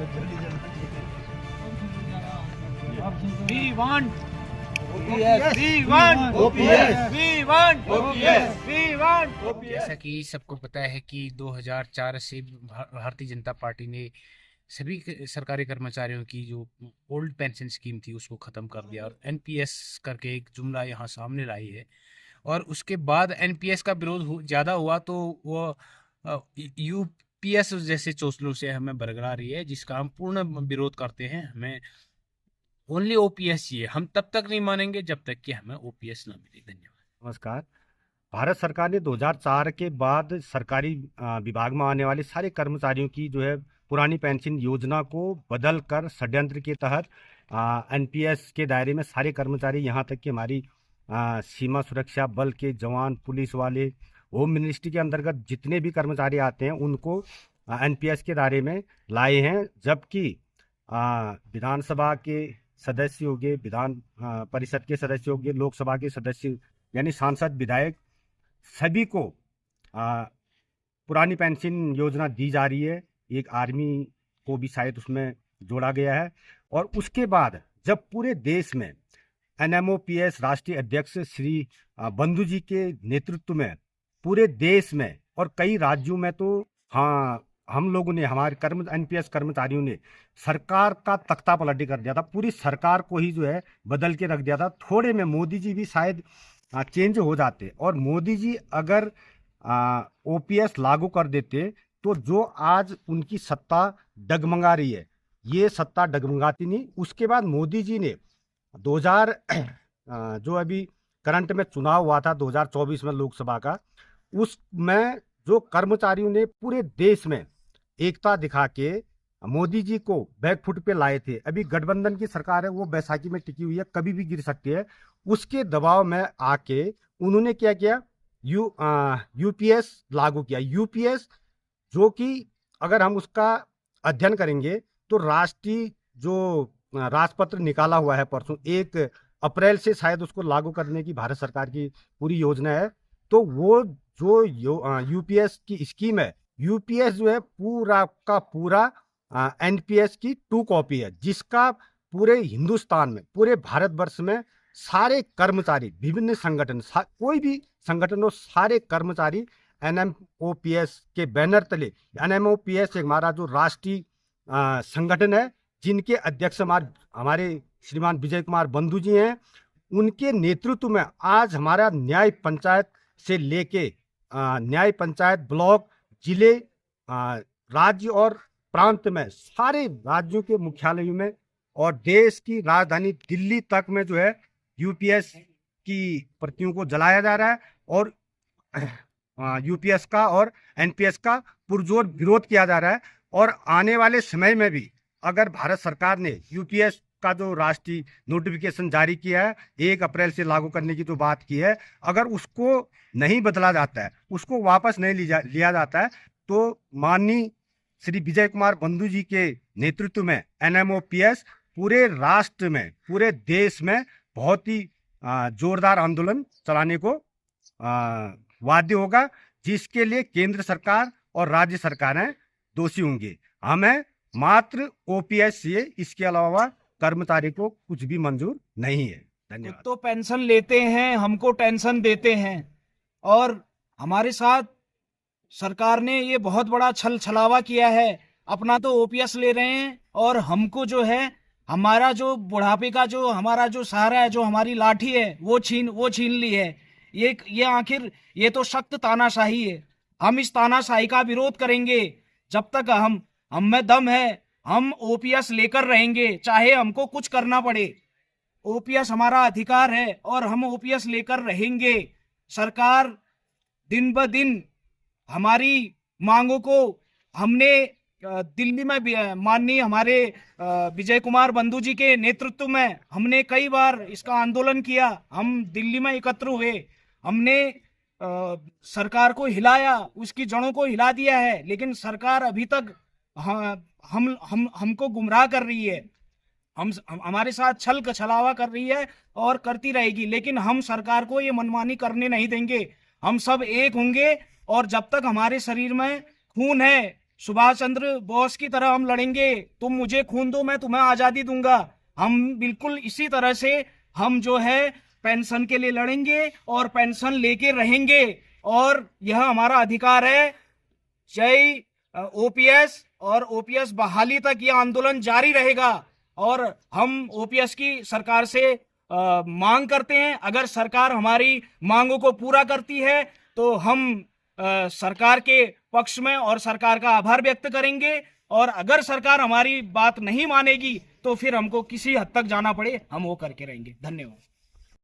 We want OPS. We want OPS. We want OPS. We want OPS. जैसा कि सबको पता है कि 2004 से भारतीय जनता पार्टी ने सभी सरकारी कर्मचारियों की जो ओल्ड पेंशन स्कीम थी उसको ख़त्म कर दिया और एनपीएस करके एक जुमला यहाँ सामने लाई है। और उसके बाद एनपीएस का विरोध ज़्यादा हुआ तो वो यूपीएस जैसे चौसलों से हमें बरकरार रही है, जिसका हम पूर्ण विरोध करते हैं। हमें ओनली ओपीएस चाहिए। हम तब तक नहीं मानेंगे जब तक कि हमें ओपीएस ना मिले। धन्यवाद। नमस्कार। भारत सरकार ने 2004 के बाद सरकारी विभाग में आने वाले सारे कर्मचारियों की जो है पुरानी पेंशन योजना को बदल कर षड्यंत्र के तहत एनपीएस के दायरे में सारे कर्मचारी, यहाँ तक कि हमारी सीमा सुरक्षा बल के जवान, पुलिस वाले, होम मिनिस्ट्री के अंतर्गत जितने भी कर्मचारी आते हैं उनको एनपीएस के दायरे में लाए हैं। जबकि विधानसभा के सदस्य हो गए, विधान परिषद के सदस्य हो गए, लोकसभा के सदस्य यानी सांसद, विधायक, सभी को पुरानी पेंशन योजना दी जा रही है। एक आर्मी को भी शायद उसमें जोड़ा गया है। और उसके बाद जब पूरे देश में एनएमओपीएस राष्ट्रीय अध्यक्ष श्री बंधु जी के नेतृत्व में पूरे देश में और कई राज्यों में तो हम लोगों ने, हमारे एनपीएस कर्मचारियों ने सरकार का तख्ता पलटी कर दिया था। पूरी सरकार को ही जो है बदल के रख दिया था। थोड़े में मोदी जी भी शायद चेंज हो जाते और मोदी जी अगर ओपीएस लागू कर देते तो जो आज उनकी सत्ता डगमगा रही है, ये सत्ता डगमगाती नहीं। उसके बाद मोदी जी ने 2000 जो अभी करंट में चुनाव हुआ था 2024 में लोकसभा का, उसमें जो कर्मचारियों ने पूरे देश में एकता दिखा के मोदी जी को बैकफुट पे लाए थे। अभी गठबंधन की सरकार है, वो बैसाखी में टिकी हुई है, कभी भी गिर सकती है। उसके दबाव में आके उन्होंने क्या किया, यूपीएस लागू किया। यूपीएस जो कि अगर हम उसका अध्ययन करेंगे तो राष्ट्रीय जो राजपत्र निकाला हुआ है परसों 1 अप्रैल से शायद उसको लागू करने की भारत सरकार की पूरी योजना है। तो वो जो यूपीएस की स्कीम है, यूपीएस जो है पूरा का पूरा एनपीएस की 2 कॉपी है, जिसका पूरे हिंदुस्तान में, पूरे भारतवर्ष में सारे कर्मचारी, विभिन्न संगठन, कोई भी संगठन हो, सारे कर्मचारी एनएमओपीएस के बैनर तले, एनएमओपीएस हमारा जो राष्ट्रीय संगठन है, जिनके अध्यक्ष हमारे श्रीमान विजय कुमार बंधु जी हैं, उनके नेतृत्व में आज हमारा न्याय पंचायत से लेके न्याय पंचायत, ब्लॉक, जिले, राज्य और प्रांत में सारे राज्यों के मुख्यालयों में और देश की राजधानी दिल्ली तक में जो है यूपीएस की प्रतियों को जलाया जा रहा है और यूपीएस का और एनपीएस का पुरजोर विरोध किया जा रहा है। और आने वाले समय में भी अगर भारत सरकार ने यूपीएस का जो राष्ट्रीय नोटिफिकेशन जारी किया है 1 अप्रैल से लागू करने की जो बात की है, अगर उसको नहीं बदला जाता है, उसको वापस नहीं लिया जाता है, तो माननीय श्री विजय कुमार बंधु जी के नेतृत्व में एनएमओपीएस पूरे राष्ट्र में, पूरे देश में बहुत ही जोरदार आंदोलन चलाने को बाध्य होगा, जिसके लिए केंद्र सरकार और राज्य सरकारें दोषी होंगी। हमें मात्र ओपीएस चाहिए, इसके अलावा कर्मचारी को कुछ भी मंजूर नहीं है। धन्यवाद। तो पेंशन लेते हैं, हमको टेंशन देते हैं और हमारे साथ सरकार ने ये बहुत बड़ा छल छलावा किया है। अपना तो ओपीएस ले रहे हैं और हमको जो है, हमारा जो बुढ़ापे का जो हमारा जो सहारा है, जो हमारी लाठी है, वो छीन ली है। ये आखिर ये तो सख्त तानाशाही है। हम इस तानाशाही का विरोध करेंगे जब तक हम में दम है। हम ओपीएस लेकर रहेंगे, चाहे हमको कुछ करना पड़े। ओपीएस हमारा अधिकार है और हम ओपीएस लेकर रहेंगे। सरकार दिन ब दिन हमारी मांगों को, हमने दिल्ली में माननीय हमारे विजय कुमार बंधु जी के नेतृत्व में हमने कई बार इसका आंदोलन किया। हम दिल्ली में एकत्र हुए, हमने सरकार को हिलाया, उसकी जड़ों को हिला दिया है, लेकिन सरकार अभी तक हमको गुमराह कर रही है। हमारे साथ छल छलावा कर रही है और करती रहेगी, लेकिन हम सरकार को ये मनमानी करने नहीं देंगे। हम सब एक होंगे और जब तक हमारे शरीर में खून है, सुभाष चंद्र बोस की तरह हम लड़ेंगे। तुम मुझे खून दो, मैं तुम्हें आजादी दूंगा। हम बिल्कुल इसी तरह से हम जो है पेंशन के लिए लड़ेंगे और पेंशन लेके रहेंगे, और यह हमारा अधिकार है। जय ओपीएस, और ओपीएस बहाली तक यह आंदोलन जारी रहेगा। और हम ओपीएस की सरकार से मांग करते हैं, अगर सरकार हमारी मांगों को पूरा करती है तो हम सरकार के पक्ष में और सरकार का आभार व्यक्त करेंगे, और अगर सरकार हमारी बात नहीं मानेगी तो फिर हमको किसी हद तक जाना पड़े हम वो करके रहेंगे। धन्यवाद।